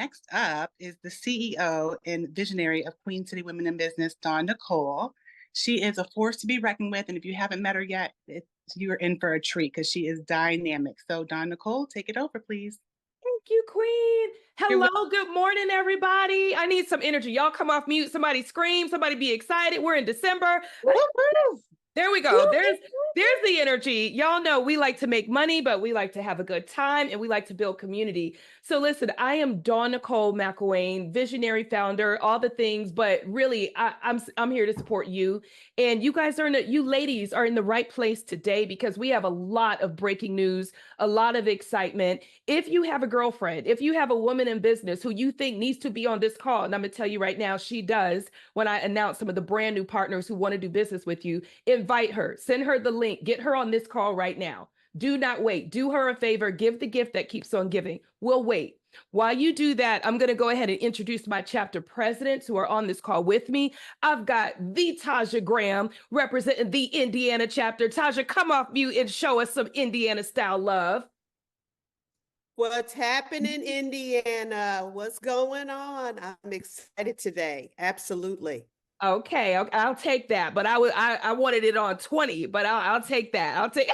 Next up is the CEO and visionary of Queen City Women in Business, Dawn Nicole. She is a force to be reckoned with, and if you haven't met her yet, you're in for a treat because she is dynamic. So, Dawn Nicole, take it over, please. Thank you, Queen. You're Hello, good morning, everybody. I need some energy. Y'all come off mute. Somebody scream. Somebody be excited. We're in December. There we go. There's the energy. Y'all know we like to make money, but we like to have a good time and we like to build community. So listen, I am Dawn Nicole McElwain, visionary founder, all the things, but really I'm here to support you. And you guys you ladies are in the right place today because we have a lot of breaking news, a lot of excitement. If you have a girlfriend, if you have a woman in business who you think needs to be on this call, and I'm gonna tell you right now, she does when I announce some of the brand new partners who want to do business with you, invite her, send her the link, get her on this call right now. Do not wait. Do her a favor. Give the gift that keeps on giving. We'll wait. While you do that, I'm going to go ahead and introduce my chapter presidents who are on this call with me. I've got the Taja Graham representing the Indiana chapter. Taja, come off mute and show us some Indiana style love. What's happening, Indiana? What's going on? I'm excited today. Absolutely. Okay, I'll take that. But I wanted it on 20, but I'll take that. I'll take.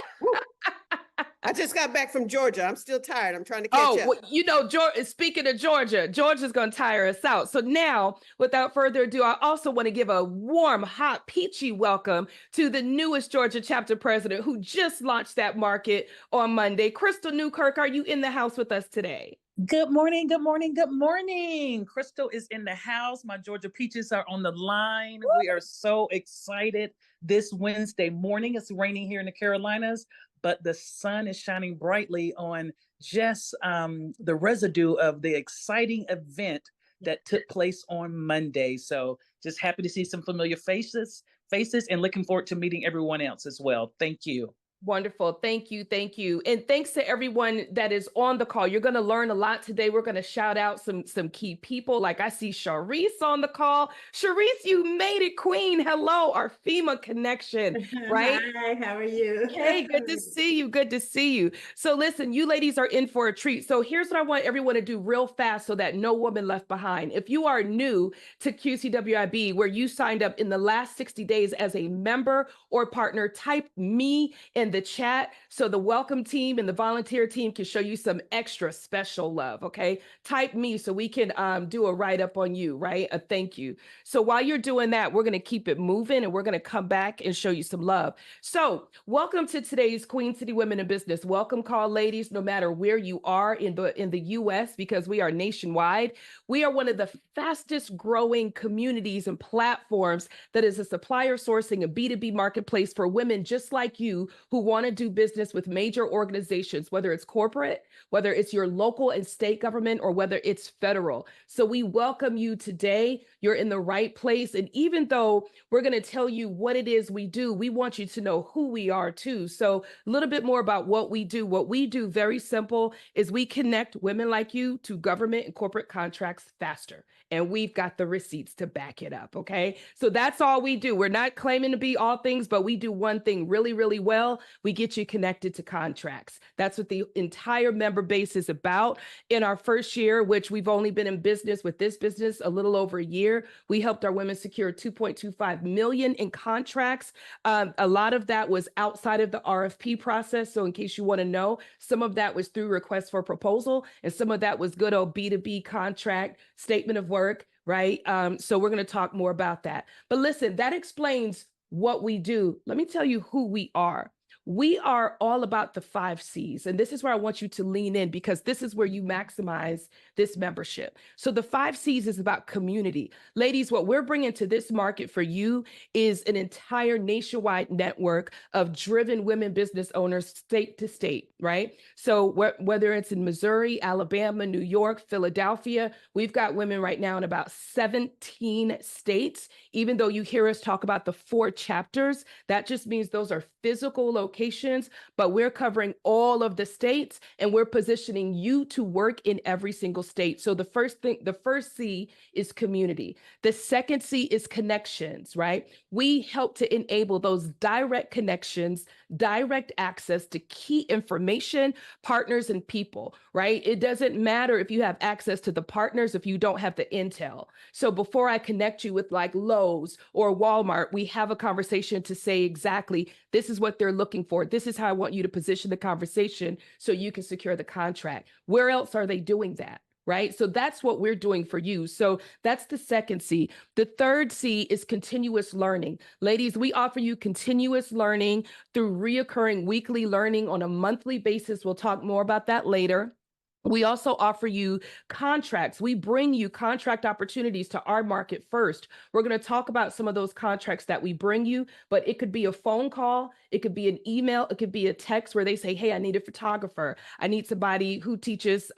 I just got back from Georgia. I'm still tired. I'm trying to catch up. Well, you know, speaking of Georgia, Georgia's going to tire us out. So now, without further ado, I also want to give a warm, hot, peachy welcome to the newest Georgia chapter president who just launched that market on Monday. Crystal Newkirk, are you in the house with us today? Good morning, good morning, good morning. Crystal is in the house. My Georgia Peaches are on the line. Woo! We are so excited this Wednesday morning. It's raining here in the Carolinas, but the sun is shining brightly on just the residue of the exciting event that took place on Monday. So just happy to see some familiar faces, and looking forward to meeting everyone else as well. Thank you. Wonderful. Thank you. Thank you. And thanks to everyone that is on the call. You're going to learn a lot today. We're going to shout out some key people. Like I see Sharice on the call. Sharice, you made it, Queen. Hello, our FEMA connection, right? Hi, how are you? Hey, good to see you. Good to see you. So listen, you ladies are in for a treat. So here's what I want everyone to do real fast so that no woman left behind. If you are new to QCWIB, where you signed up in the last 60 days as a member or partner, type me in the chat so the welcome team and the volunteer team can show you some extra special love, okay? Type me so we can do a write-up on you, right? A thank you. So while you're doing that, we're going to keep it moving and we're going to come back and show you some love. So welcome to today's Queen City Women in Business. Welcome, call ladies, no matter where you are in the US, because we are nationwide. We are one of the fastest growing communities and platforms that is a supplier sourcing, a B2B marketplace for women just like you who want to do business with major organizations, whether it's corporate, whether it's your local and state government, or whether it's federal. So we welcome you today. You're in the right place. And even though we're going to tell you what it is we do, we want you to know who we are too. So a little bit more about what we do. What we do, very simple, is we connect women like you to government and corporate contracts faster. And we've got the receipts to back it up, okay? So that's all we do. We're not claiming to be all things, but we do one thing really, really well. We get you connected to contracts. That's what the entire member base is about. In our first year, which we've only been in business with this business a little over a year, we helped our women secure 2.25 million in contracts. A lot of that was outside of the RFP process. So in case you want to know, some of that was through request for proposal, and some of that was good old B2B contract, statement of work, right? So we're going to talk more about that. But listen, that explains what we do. Let me tell you who we are. We are all about the 5 C's. And this is where I want you to lean in, because this is where you maximize this membership. So the 5 C's is about community. Ladies, what we're bringing to this market for you is an entire nationwide network of driven women business owners, state to state, right? So whether it's in Missouri, Alabama, New York, Philadelphia, we've got women right now in about 17 states. Even though you hear us talk about the 4 chapters, that just means those are physical locations locations, but we're covering all of the states, and we're positioning you to work in every single state. So the first C is community. The second C is connections, right? We help to enable those direct connections, direct access to key information, partners, and people, right? It doesn't matter if you have access to the partners if you don't have the intel. So before I connect you with like Lowe's or Walmart, we have a conversation to say exactly, this is what they're looking for. This is how I want you to position the conversation so you can secure the contract. Where else are they doing that? Right? So that's what we're doing for you. So that's the second C. The third C is continuous learning. Ladies, we offer you continuous learning through reoccurring weekly learning on a monthly basis. We'll talk more about that later. We also offer you contracts. We bring you contract opportunities to our market first. We're going to talk about some of those contracts that we bring you, but it could be a phone call. It could be an email. It could be a text where they say, hey, I need a photographer. I need somebody who teaches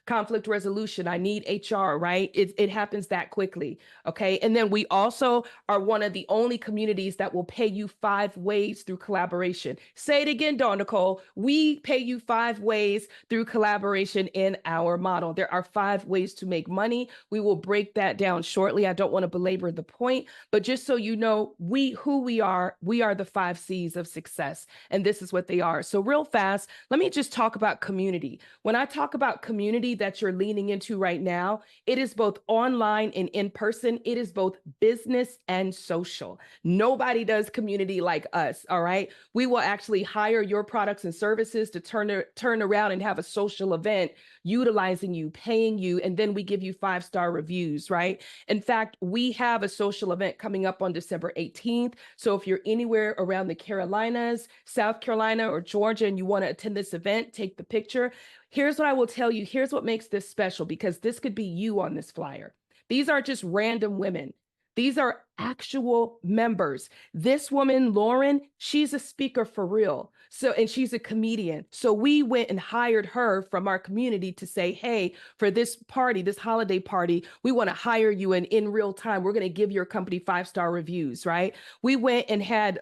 conflict resolution. I need HR, right? It happens that quickly. Okay. And then we also are one of the only communities that will pay you 5 ways through collaboration. Say it again, Dawn Nicole. We pay you 5 ways through collaboration in our model. There are 5 ways to make money. We will break that down shortly. I don't want to belabor the point, but just so you know, who we are the 5 C's of success. And this is what they are. So real fast, let me just talk about community. When I talk about community that you're leaning into right now, it is both online and in person. It is both business and social. Nobody does community like us. All right. We will actually hire your products and services to turn around and have a social event utilizing you, paying you, and then we give you 5-star reviews, right? In fact, we have a social event coming up on December 18th. So if you're anywhere around the Carolinas, South Carolina, or Georgia, and you want to attend this event, take the picture. Here's what I will tell you. Here's what makes this special, because this could be you on this flyer. These are just random women. These are actual members. This woman, Lauren, she's a speaker for real. So, and she's a comedian. So we went and hired her from our community to say, hey, for this party, this holiday party, we want to hire you in real time. We're going to give your company 5-star reviews, right? We went and had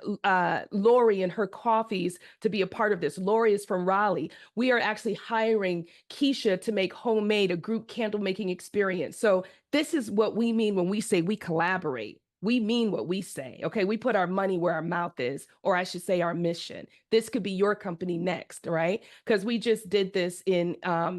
Lori and her coffees to be a part of this. Lori is from Raleigh. We are actually hiring Keisha to make homemade, a group candle making experience. So this is what we mean when we say we collaborate. We mean what we say, okay? We put our money where our mouth is, or I should say our mission. This could be your company next, right? Because we just did this in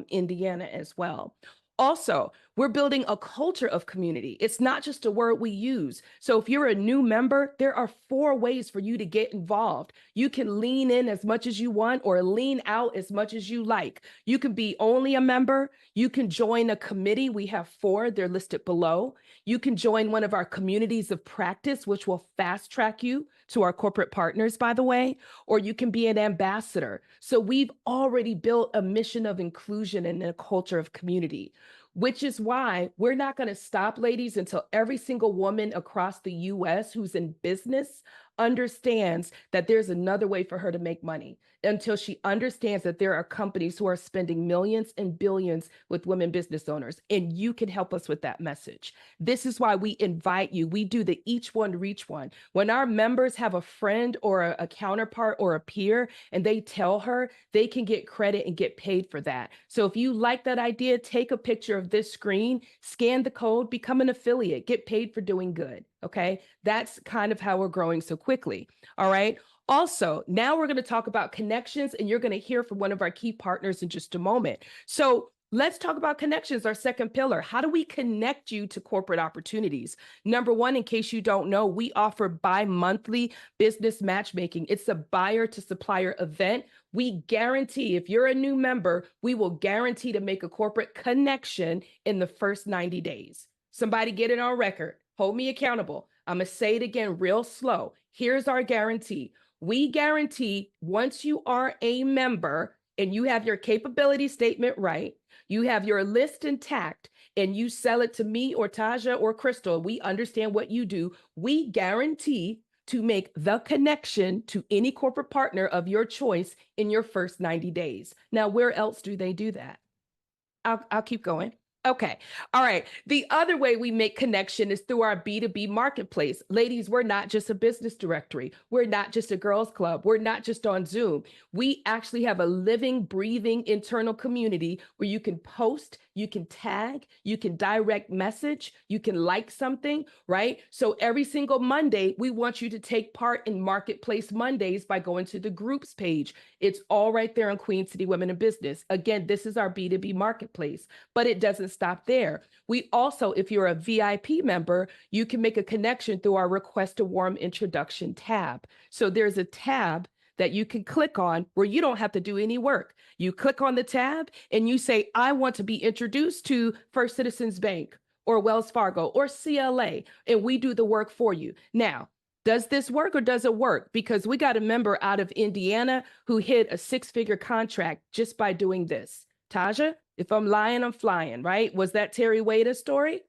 Indiana as well. Also, we're building a culture of community. It's not just a word we use. So if you're a new member, there are 4 ways for you to get involved. You can lean in as much as you want or lean out as much as you like. You can be only a member. You can join a committee. We have 4, they're listed below. You can join one of our communities of practice, which will fast track you to our corporate partners, by the way, or you can be an ambassador. So we've already built a mission of inclusion and a culture of community, which is why we're not going to stop, ladies, until every single woman across the US who's in business understands that there's another way for her to make money, until she understands that there are companies who are spending millions and billions with women business owners, and you can help us with that message. This is why we invite you. We do the each one reach one. When our members have a friend or a counterpart or a peer and they tell her, they can get credit and get paid for that. So if you like that idea, take a picture of this screen, scan the code, become an affiliate, get paid for doing good. Okay, that's kind of how we're growing so quickly. All right. Also, now we're going to talk about connections, and you're going to hear from one of our key partners in just a moment. So let's talk about connections, our second pillar. How do we connect you to corporate opportunities? Number one, in case you don't know, we offer bi-monthly business matchmaking. It's a buyer to supplier event. We guarantee, if you're a new member, we will guarantee to make a corporate connection in the first 90 days. Somebody get it on record. Hold me accountable. I'm going to say it again real slow. Here's our guarantee. We guarantee once you are a member and you have your capability statement right, you have your list intact, and you sell it to me or Taja or Crystal, we understand what you do. We guarantee to make the connection to any corporate partner of your choice in your first 90 days. Now, where else do they do that? I'll keep going. Okay. All right. The other way we make connection is through our B2B marketplace. Ladies, we're not just a business directory. We're not just a girls club. We're not just on Zoom. We actually have a living, breathing internal community where you can post, you can tag, you can direct message, you can like something, right? So every single Monday, we want you to take part in Marketplace Mondays by going to the groups page. It's all right there on Queen City Women in Business. Again, this is our B2B marketplace, but it doesn't stop there. We also, if you're a VIP member, you can make a connection through our Request a Warm Introduction tab. So there's a tab that you can click on where you don't have to do any work. You click on the tab and you say, I want to be introduced to First Citizens Bank or Wells Fargo or CLA, and we do the work for you. Now, does this work or does it work? Because we got a member out of Indiana who hit a 6-figure contract just by doing this. Taja, if I'm lying, I'm flying, right? Was that Terry Wade's story?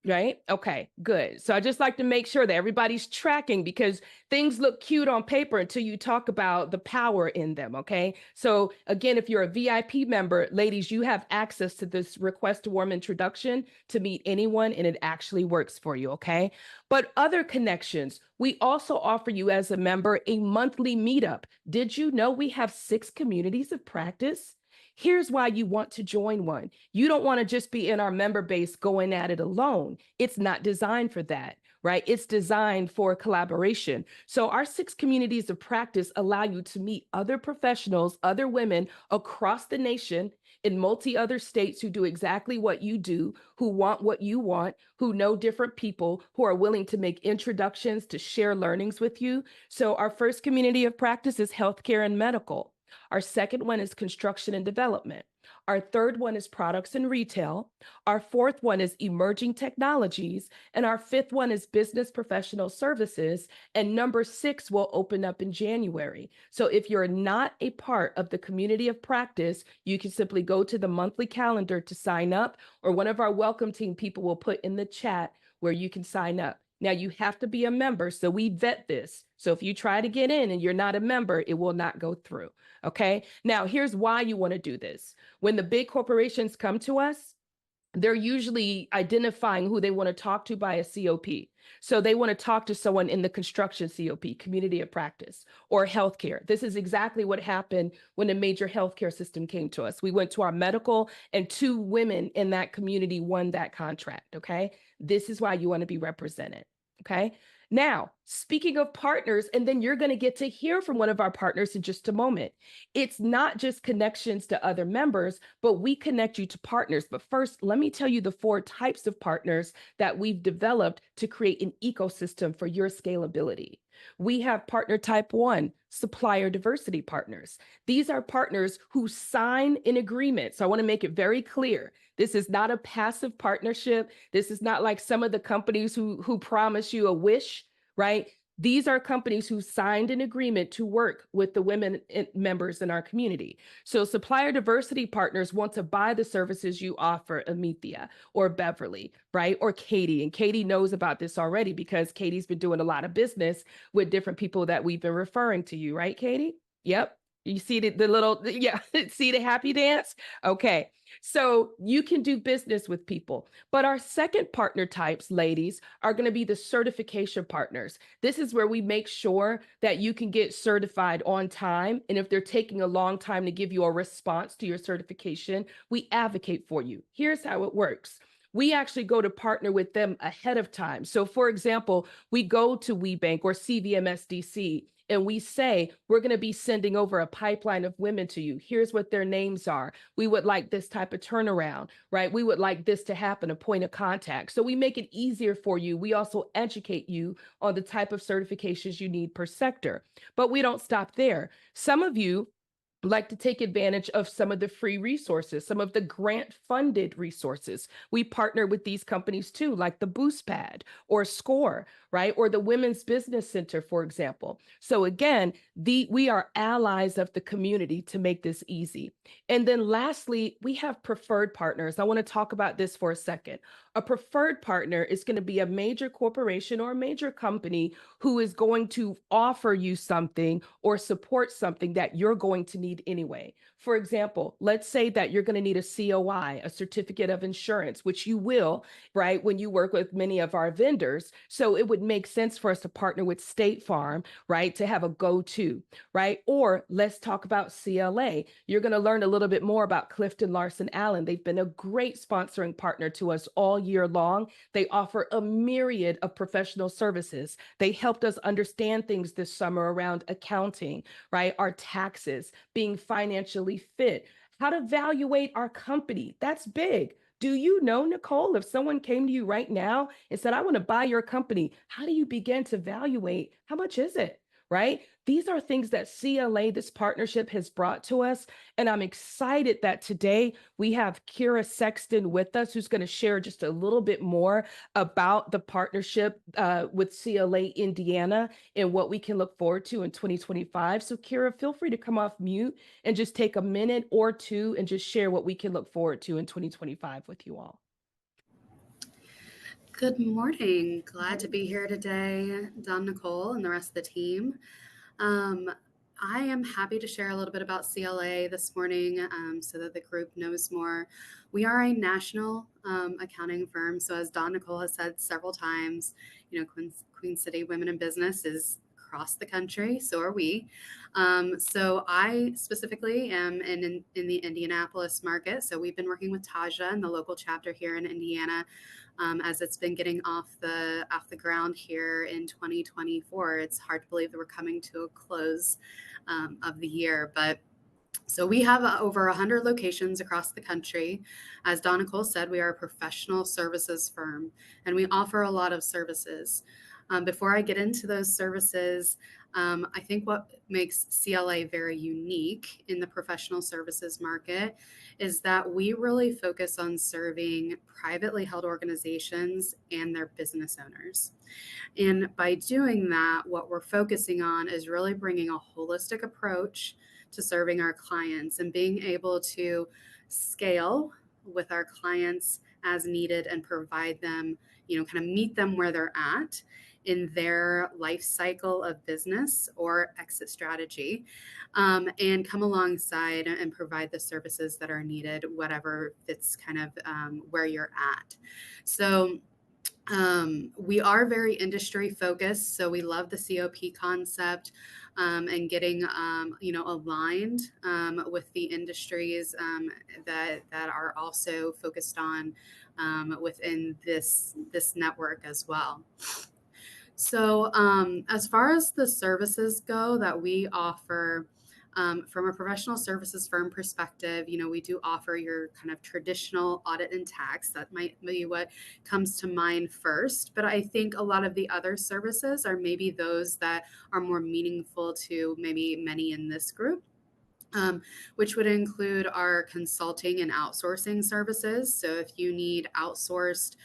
Right? Okay, good. So I just like to make sure that everybody's tracking because things look cute on paper until you talk about the power in them. Okay. So again, if you're a VIP member, ladies, you have access to this Request a Warm Introduction to meet anyone, and it actually works for you. Okay. But other connections, we also offer you as a member a monthly meetup. Did you know we have 6 communities of practice? Here's why you want to join one. You don't want to just be in our member base going at it alone. It's not designed for that, right? It's designed for collaboration. So our 6 communities of practice allow you to meet other professionals, other women across the nation in other states who do exactly what you do, who want what you want, who know different people, who are willing to make introductions to share learnings with you. So our first community of practice is healthcare and medical. Our second one is construction and development. Our third one is products and retail. Our fourth one is emerging technologies. And our fifth one is business professional services. And number 6 will open up in January. So if you're not a part of the community of practice, you can simply go to the monthly calendar to sign up, or one of our welcome team people will put in the chat where you can sign up. Now, you have to be a member, so we vet this. So if you try to get in and you're not a member, it will not go through. Okay. Now, here's why you want to do this. When the big corporations come to us, they're usually identifying who they want to talk to by a COP. So they want to talk to someone in the construction COP, community of practice, or healthcare. This is exactly what happened when a major healthcare system came to us. We went to our medical, and 2 women in that community won that contract. Okay. This is why you want to be represented. Okay. Now, speaking of partners, and then you're going to get to hear from one of our partners in just a moment. It's not just connections to other members, but we connect you to partners. But first, let me tell you the 4 types of partners that we've developed to create an ecosystem for your scalability. We have partner type 1, supplier diversity partners. These are partners who sign an agreement. So I want to make it very clear. This is not a passive partnership. This is not like some of the companies who promise you a wish, right? These are companies who signed an agreement to work with the women members in our community. So supplier diversity partners want to buy the services you offer, Amithia or Beverly, right? Or Katie. And Katie knows about this already because Katie's been doing a lot of business with different people that we've been referring to you, right, Katie? Yep. You see the little, yeah, see the happy dance? Okay. So you can do business with people. But our second partner types, ladies, are going to be the certification partners. This is where we make sure that you can get certified on time. And if they're taking a long time to give you a response to your certification, we advocate for you. Here's how it works. We actually go to partner with them ahead of time. So for example, we go to WeBank or CVMSDC and we say, we're going to be sending over a pipeline of women to you. Here's what their names are. We would like this type of turnaround, right? We would like this to happen, a point of contact. So we make it easier for you. We also educate you on the type of certifications you need per sector. But we don't stop there. Some of you like to take advantage of some of the free resources, some of the grant funded resources. We partner with these companies too, like the Boost Pad or SCORE, right? Or the Women's Business Center, for example. So again, we are allies of the community to make this easy. And then lastly, we have preferred partners. I want to talk about this for a second. A preferred partner is going to be a major corporation or a major company who is going to offer you something or support something that you're going to need need anyway. For example, let's say that you're going to need a COI, a certificate of insurance, which you will, right, when you work with many of our vendors. So it would make sense for us to partner with State Farm, right, to have a go-to, right? Or let's talk about CLA. You're going to learn a little bit more about Clifton Larson Allen. They've been a great sponsoring partner to us all year long. They offer a myriad of professional services. They helped us understand things this summer around accounting, right? Our taxes, being financially fit, how to evaluate our company. That's big. Do you know, Nicole, if someone came to you right now and said, I want to buy your company, how do you begin to evaluate? How much is it? Right? These are things that CLA, this partnership, has brought to us. And I'm excited that today we have Kira Sexton with us, who's going to share just a little bit more about the partnership with CLA Indiana and what we can look forward to in 2025. So Kira, feel free to come off mute and just take a minute or two and just share what we can look forward to in 2025 with you all. Good morning. Glad to be here today, Don, Nicole, and the rest of the team. I am happy to share a little bit about CLA this morning so that the group knows more. We are a national accounting firm. So as Don, Nicole has said several times, Queen City Women in Business is across the country. So are we. So I specifically am in the Indianapolis market. So we've been working with Taja and the local chapter here in Indiana as it's been getting off the ground here in 2024. It's hard to believe that we're coming to a close of the year, but so we have over 100 locations across the country. As Don Nicole said, we are a professional services firm, and we offer a lot of services. Before I get into those services, I think what makes CLA very unique in the professional services market is that we really focus on serving privately held organizations and their business owners. And by doing that, what we're focusing on is really bringing a holistic approach to serving our clients and being able to scale with our clients as needed and provide them, kind of meet them where they're at in their life cycle of business or exit strategy, and come alongside and provide the services that are needed, whatever fits kind of where you're at. So we are very industry focused. So we love the COP concept and getting, aligned with the industries that are also focused on within this network as well. So as far as the services go that we offer, from a professional services firm perspective, we do offer your kind of traditional audit and tax. That might be what comes to mind first. But I think a lot of the other services are maybe those that are more meaningful to maybe many in this group. Which would include our consulting and outsourcing services. So if you need outsourced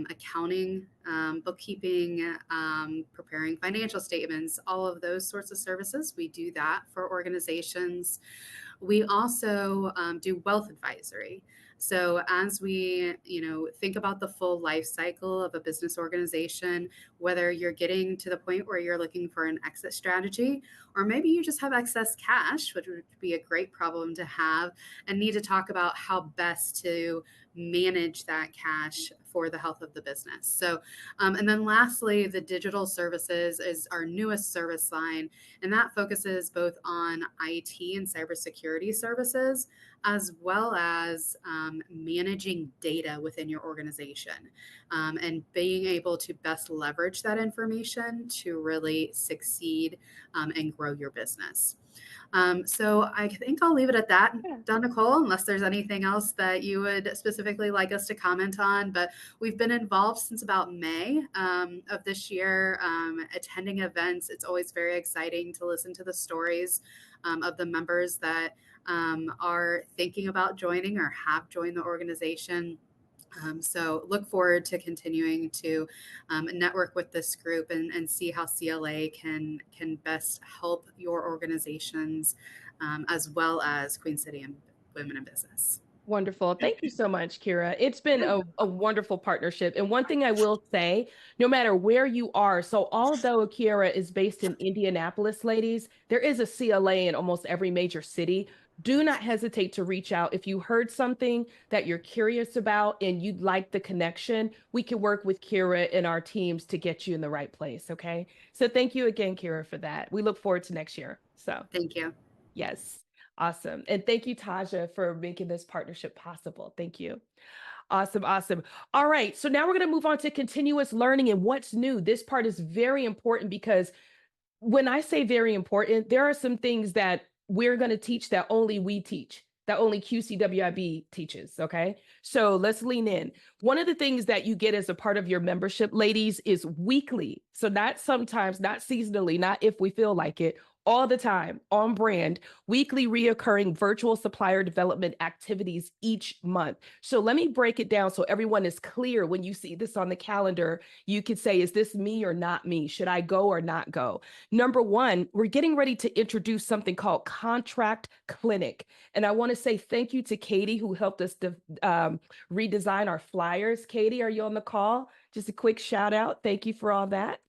accounting, bookkeeping, preparing financial statements, all of those sorts of services, we do that for organizations. We also do wealth advisory. So as we, think about the full life cycle of a business organization, whether you're getting to the point where you're looking for an exit strategy, or maybe you just have excess cash, which would be a great problem to have, and need to talk about how best to manage that cash for the health of the business. So, and then lastly, the digital services is our newest service line, and that focuses both on IT and cybersecurity services, as well as managing data within your organization and being able to best leverage that information to really succeed and grow your business. So I think I'll leave it at that, Don, Nicole, unless there's anything else that you would specifically like us to comment on. But we've been involved since about May of this year, attending events. It's always very exciting to listen to the stories of the members that are thinking about joining or have joined the organization. So look forward to continuing to network with this group and see how CLA can best help your organizations as well as Queen City and Women in Business. Wonderful. Thank you so much, Kira. It's been a wonderful partnership. And one thing I will say, no matter where you are, so although Kira is based in Indianapolis, ladies, there is a CLA in almost every major city. Do not hesitate to reach out. If you heard something that you're curious about and you'd like the connection, we can work with Kira and our teams to get you in the right place. Okay. So thank you again, Kira, for that. We look forward to next year. So Thank you. yes. Awesome. And thank you, Taja, for making this partnership possible. Thank you. Awesome. Awesome. All right. So now we're going to move on to continuous learning and what's new. This part is very important because when I say very important, there are some things that we're going to teach that only we teach, that only QCWIB teaches. Okay. So let's lean in. One of the things that you get as a part of your membership, ladies, is weekly. So not sometimes, not seasonally, not if we feel like it, all the time, on brand, weekly reoccurring virtual supplier development activities each month. So let me break it down so everyone is clear. When you see this on the calendar, you could say, is this me or not me? Should I go or not go? Number one, we're getting ready to introduce something called Contract Clinic. And I want to say thank you to Katie, who helped us redesign our flyers. Katie, are you on the call? Just a quick shout out. Thank you for all that.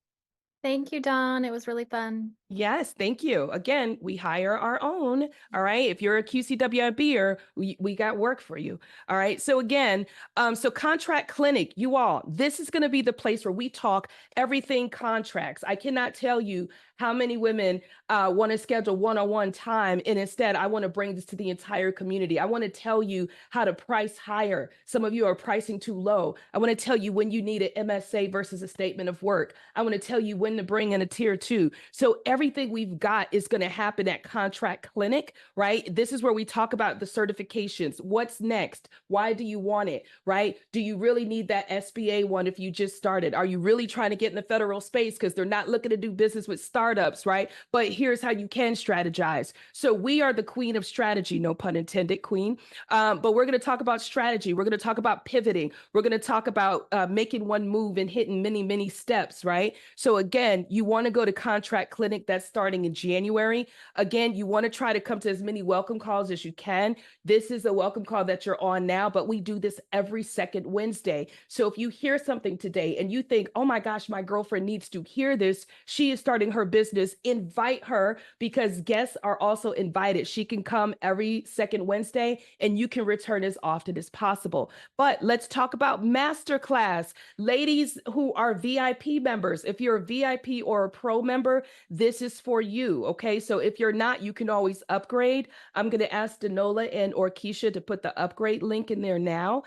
Thank you, Dawn. It was really fun. Yes, thank you. Again, we hire our own. All right. If you're a QCWIBer, we got work for you. All right. So again, so Contract Clinic, you all, this is going to be the place where we talk everything contracts. I cannot tell you how many women want to schedule one-on-one time. And instead, I want to bring this to the entire community. I want to tell you how to price higher. Some of you are pricing too low. I want to tell you when you need an MSA versus a statement of work. I want to tell you when to bring in a tier 2. So everything we've got is going to happen at Contract Clinic, right? This is where we talk about the certifications. What's next? Why do you want it, right? Do you really need that SBA one if you just started? Are you really trying to get in the federal space because they're not looking to do business with startups, right? But here's how you can strategize. So we are the queen of strategy, no pun intended, queen. But we're going to talk about strategy. We're going to talk about pivoting. We're going to talk about making one move and hitting many, many steps, right? So again, you want to go to Contract Clinic. That's starting in January. Again, you want to try to come to as many welcome calls as you can. This is a welcome call that you're on now, but we do this every second Wednesday. So if you hear something today and you think, oh my gosh, my girlfriend needs to hear this, she is starting her business, invite her because guests are also invited. She can come every second Wednesday and you can return as often as possible. But let's talk about Masterclass. Ladies who are VIP members, if you're a VIP or a pro member, this is for you. Okay. So if you're not, you can always upgrade. I'm going to ask Danola and or Keisha to put the upgrade link in there now.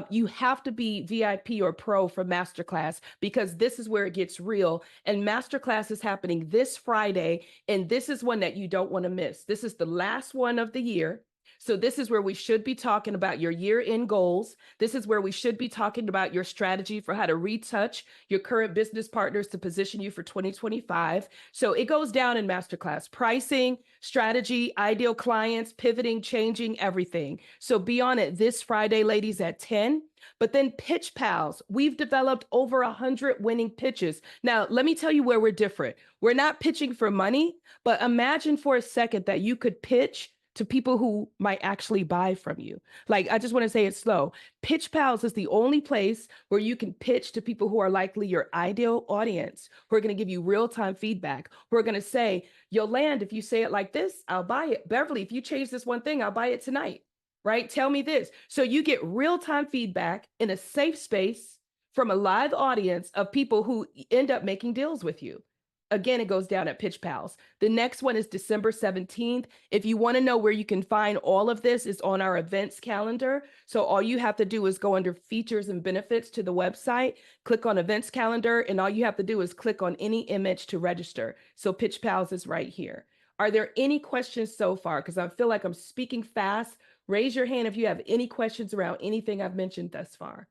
You have to be VIP or pro for Masterclass because this is where it gets real. And Masterclass is happening this Friday. And this is one that you don't want to miss. This is the last one of the year. So this is where we should be talking about your year-end goals. This is where we should be talking about your strategy for how to retouch your current business partners to position you for 2025. So it goes down in Masterclass: pricing, strategy, ideal clients, pivoting, changing, everything. So be on it this Friday, ladies, at 10. But then Pitch Pals, we've developed over 100 winning pitches. Now, let me tell you where we're different. We're not pitching for money, but imagine for a second that you could pitch to people who might actually buy from you. Like, I just want to say it slow. Pitch Pals is the only place where you can pitch to people who are likely your ideal audience, who are going to give you real-time feedback, who are going to say, you'll land if you say it like this, I'll buy it. Beverly, if you change this one thing, I'll buy it tonight, right? Tell me this. So you get real-time feedback in a safe space from a live audience of people who end up making deals with you. Again, it goes down at Pitch Pals. The next one is December 17th. If you want to know where you can find all of this, it's on our events calendar. So all you have to do is go under features and benefits to the website, click on events calendar, and all you have to do is click on any image to register. So Pitch Pals is right here. Are there any questions so far? Because I feel like I'm speaking fast. Raise your hand if you have any questions around anything I've mentioned thus far.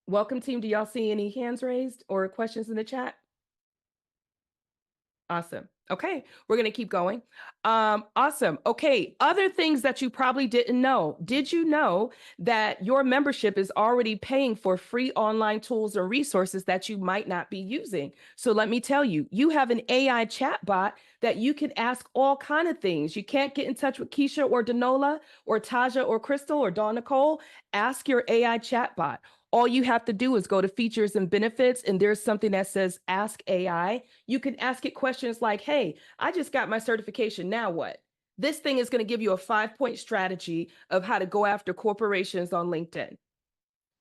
Welcome team. Do y'all see any hands raised or questions in the chat? Awesome. Okay, we're going to keep going. Awesome. Okay, other things that you probably didn't know. Did you know that your membership is already paying for free online tools or resources that you might not be using? So let me tell you, you have an AI chatbot that you can ask all kind of things. You can't get in touch with Keisha or Danola or Taja or Crystal or Dawn Nicole. Ask your AI chatbot. All you have to do is go to features and benefits, and there's something that says Ask AI. You can ask it questions like, hey, I just got my certification. Now what? This thing is going to give you a 5-point strategy of how to go after corporations on LinkedIn.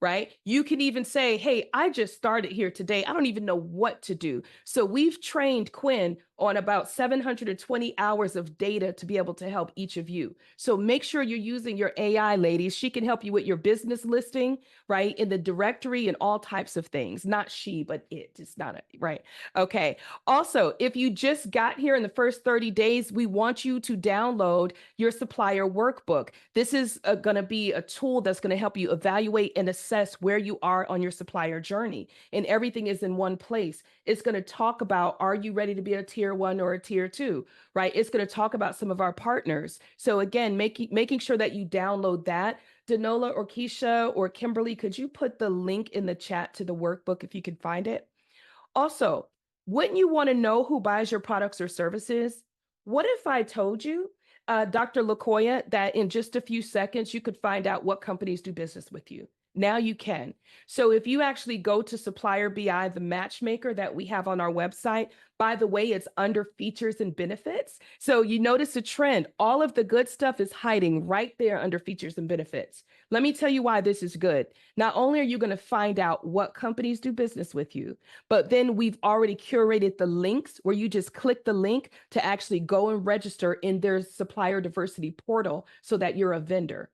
Right? You can even say, hey, I just started here today. I don't even know what to do. So we've trained Quinn on about 720 hours of data to be able to help each of you. So make sure you're using your AI, ladies. She can help you with your business listing, right? In the directory and all types of things. Not she, but it. It's not a, right? Okay. Also, if you just got here in the first 30 days, we want you to download your supplier workbook. This is going to be a tool that's going to help you evaluate and assess where you are on your supplier journey. And everything is in one place. It's going to talk about, are you ready to be a tier 1 or a tier 2, right? It's going to talk about some of our partners. So again, making sure that you download that. Danola or Keisha or Kimberly, could you put the link in the chat to the workbook if you can find it? Also, wouldn't you want to know who buys your products or services? What if I told you, Dr. LaKoya, that in just a few seconds, you could find out what companies do business with you? Now you can. So if you actually go to Supplier BI, the matchmaker that we have on our website, by the way, it's under features and benefits. So you notice a trend. All of the good stuff is hiding right there under features and benefits. Let me tell you why this is good. Not only are you going to find out what companies do business with you, but then we've already curated the links where you just click the link to actually go and register in their supplier diversity portal so that you're a vendor.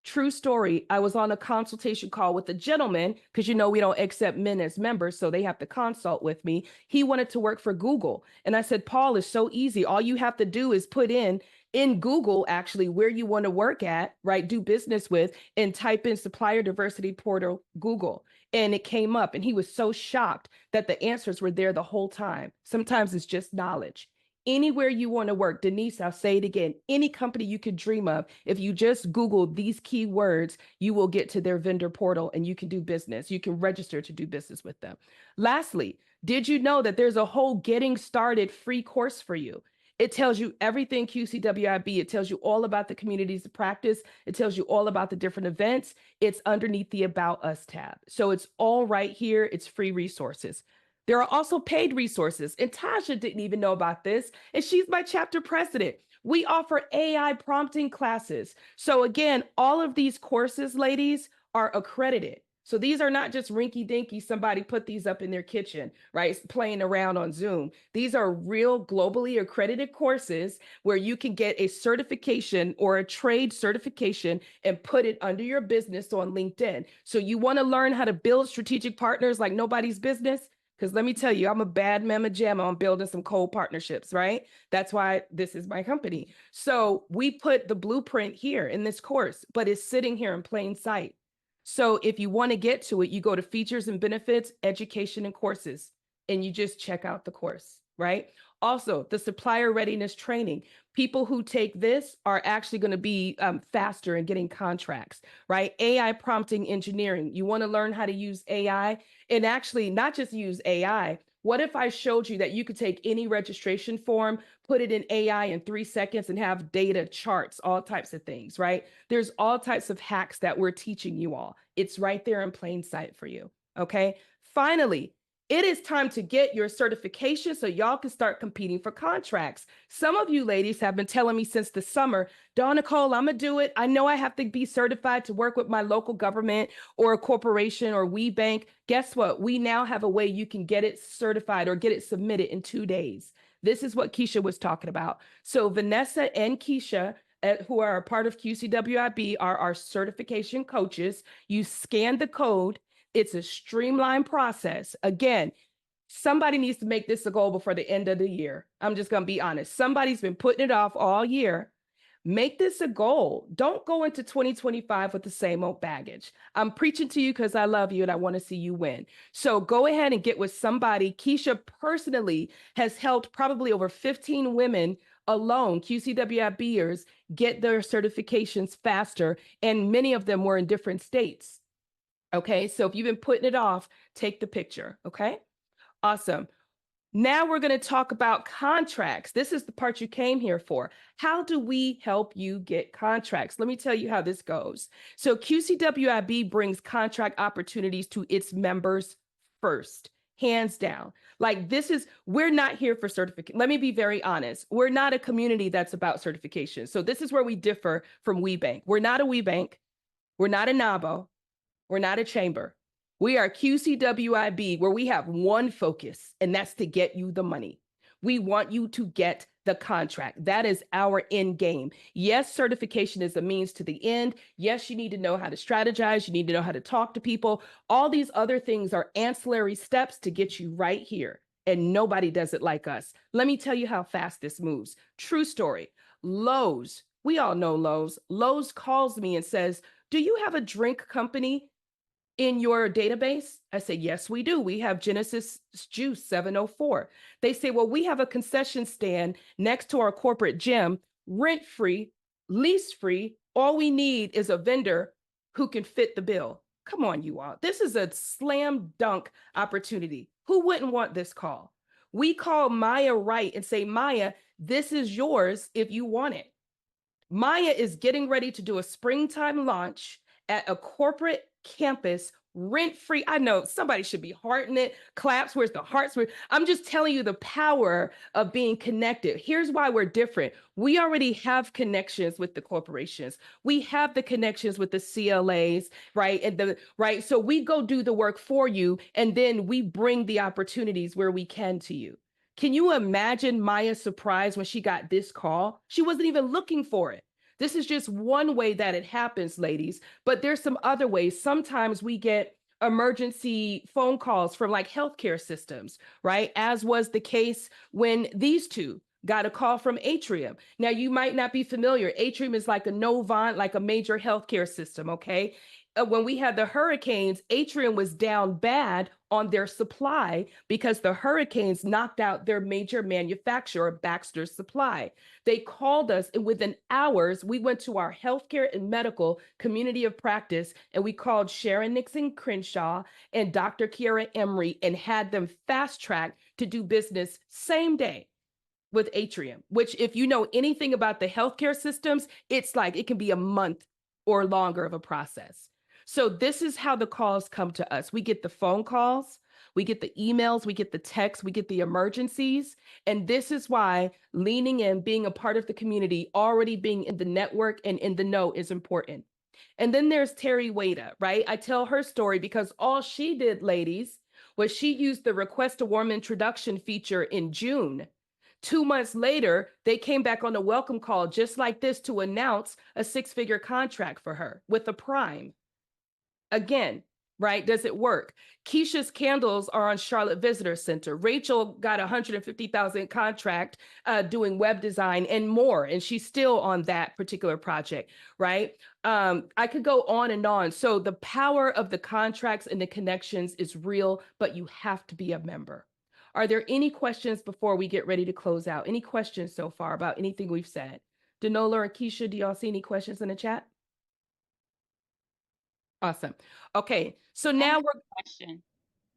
True story. I was on a consultation call with a gentleman because, you know, we don't accept men as members, so they have to consult with me. He wanted to work for Google. And I said, Paul, it's so easy. All you have to do is put in Google, actually, where you want to work at, right? Do business with, and type in supplier diversity portal Google. And it came up, and he was so shocked that the answers were there the whole time. Sometimes it's just knowledge. Anywhere you want to work, Denise, I'll say it again, any company you could dream of, if you just Google these keywords, you will get to their vendor portal and you can do business. You can register to do business with them. Lastly, did you know that there's a whole getting started free course for you? It tells you everything QCWIB. It tells you all about the communities of practice. It tells you all about the different events. It's underneath the About Us tab. So it's all right here. It's free resources. There are also paid resources, and Tasha didn't even know about this, and she's my chapter president. We offer AI prompting classes. So again, all of these courses, ladies, are accredited. So these are not just rinky dinky, somebody put these up in their kitchen, right? Playing around on Zoom. These are real globally accredited courses where you can get a certification or a trade certification and put it under your business on LinkedIn. So you want to learn how to build strategic partners like nobody's business? Because let me tell you, I'm a bad mama jamma on building some cold partnerships, right? That's why this is my company. So we put the blueprint here in this course, but it's sitting here in plain sight. So if you want to get to it, you go to features and benefits, education and courses, and you just check out the course, right? Also, the supplier readiness training. People who take this are actually going to be faster in getting contracts, right? AI prompting engineering. You want to learn how to use AI and actually not just use AI. What if I showed you that you could take any registration form, put it in AI in 3 seconds and have data charts, all types of things, right? There's all types of hacks that we're teaching you all. It's right there in plain sight for you, okay? Finally, it is time to get your certification so y'all can start competing for contracts. Some of you ladies have been telling me since the summer, Dawn Nicole, I'm gonna do it. I know I have to be certified to work with my local government or a corporation or WeBank. Guess what? We now have a way you can get it certified or get it submitted in 2 days. This is what Keisha was talking about. So Vanessa and Keisha, who are a part of QCWIB, are our certification coaches. You scan the code. It's a streamlined process. Again, somebody needs to make this a goal before the end of the year. I'm just going to be honest. Somebody's been putting it off all year. Make this a goal. Don't go into 2025 with the same old baggage. I'm preaching to you because I love you and I want to see you win. So go ahead and get with somebody. Keisha personally has helped probably over 15 women alone, QCWIBers, get their certifications faster. And many of them were in different states. Okay, so if you've been putting it off, take the picture. Okay, awesome. Now we're going to talk about contracts. This is the part you came here for. How do we help you get contracts? Let me tell you how this goes. So QCWIB brings contract opportunities to its members first, hands down. Like we're not here for certification. Let me be very honest. We're not a community that's about certification. So this is where we differ from WeBank. We're not a WeBank. We're not a NABO. We're not a chamber. We are QCWIB, where we have one focus, and that's to get you the money. We want you to get the contract. That is our end game. Yes, certification is a means to the end. Yes, you need to know how to strategize. You need to know how to talk to people. All these other things are ancillary steps to get you right here. And nobody does it like us. Let me tell you how fast this moves. True story. Lowe's, we all know Lowe's. Lowe's calls me and says, do you have a drink company in your database? I say, yes, we do. We have Genesis Juice 704. They say, well, we have a concession stand next to our corporate gym, rent-free, lease-free. All we need is a vendor who can fit the bill. Come on, you all. This is a slam dunk opportunity. Who wouldn't want this call? We call Maya right and say, Maya, this is yours if you want it. Maya is getting ready to do a springtime launch at a corporate campus, rent-free. I know somebody should be hearting it. Claps, where's the hearts? I'm just telling you the power of being connected. Here's why we're different. We already have connections with the corporations. We have the connections with the CLAs, right? So we go do the work for you, and then we bring the opportunities where we can to you. Can you imagine Maya's surprise when she got this call? She wasn't even looking for it. This is just one way that it happens, ladies, but there's some other ways. Sometimes we get emergency phone calls from like healthcare systems, right? As was the case when these two got a call from Atrium. Now, you might not be familiar. Atrium is like a Novant, like a major healthcare system, okay? When we had the hurricanes, Atrium was down bad on their supply because the hurricanes knocked out their major manufacturer, Baxter Supply. They called us, and within hours, we went to our healthcare and medical community of practice, and we called Sharon Nixon Crenshaw and Dr. Kiara Emery and had them fast-tracked to do business same day with Atrium, which if you know anything about the healthcare systems, it's like it can be a month or longer of a process. So this is how the calls come to us. We get the phone calls, we get the emails, we get the texts, we get the emergencies. And this is why leaning in, being a part of the community, already being in the network and in the know is important. And then there's Terry Wada, right? I tell her story because all she did, ladies, was she used the request a warm introduction feature in June. 2 months later, they came back on a welcome call just like this to announce a 6-figure contract for her with a prime. Again, right? Does it work? Keisha's candles are on Charlotte Visitor Center. Rachel got a $150,000 contract doing web design and more, and she's still on that particular project, right? I could go on and on. So the power of the contracts and the connections is real, but you have to be a member. Are there any questions before we get ready to close out? Any questions so far about anything we've said? Denola or Keisha, do y'all see any questions in the chat? Awesome. Okay, so now we're question.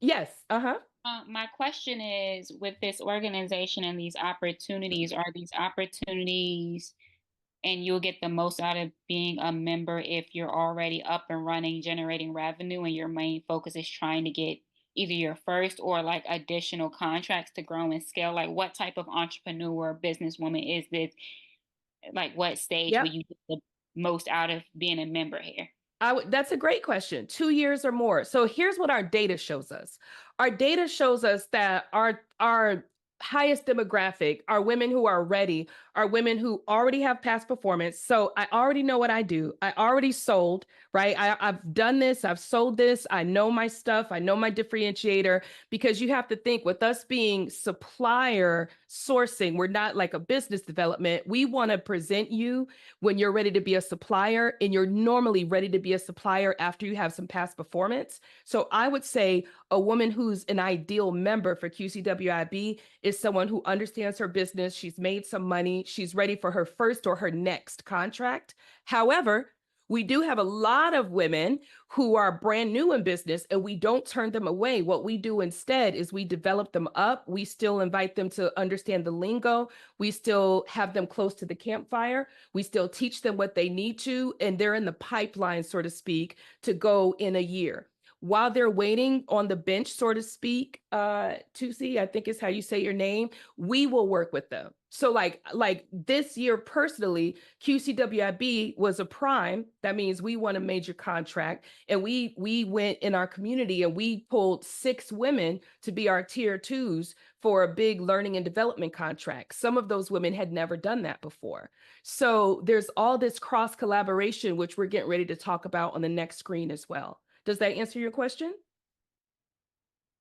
Yes. My question is, with this organization and these opportunities, are these opportunities and you'll get the most out of being a member if you're already up and running, generating revenue, and your main focus is trying to get either your first or like additional contracts to grow and scale? Like, what type of entrepreneur or businesswoman is this? Like, what stage will you get the most out of being a member here? That's a great question. 2 years or more. So here's what our data shows us. Our data shows us that our highest demographic are women who are ready are women who already have past performance. So I already know what I do. I already sold, right? I've done this, I've sold this, I know my stuff, I know my differentiator, because you have to think with us being supplier sourcing, we're not like a business development. We want to present you when you're ready to be a supplier, and you're normally ready to be a supplier after you have some past performance. So I would say a woman who's an ideal member for QCWIB is someone who understands her business. She's made some money. She's ready for her first or her next contract. However, we do have a lot of women who are brand new in business, and we don't turn them away. What we do instead is we develop them up. We still invite them to understand the lingo. We still have them close to the campfire. We still teach them what they need to, and they're in the pipeline, so to speak, to go in a year. While they're waiting on the bench, so to speak, Tusi, I think is how you say your name, we will work with them. So like this year personally, QCWIB was a prime. That means we won a major contract, and we went in our community and we pulled 6 women to be our tier 2s for a big learning and development contract. Some of those women had never done that before. So there's all this cross collaboration, which we're getting ready to talk about on the next screen as well. Does that answer your question?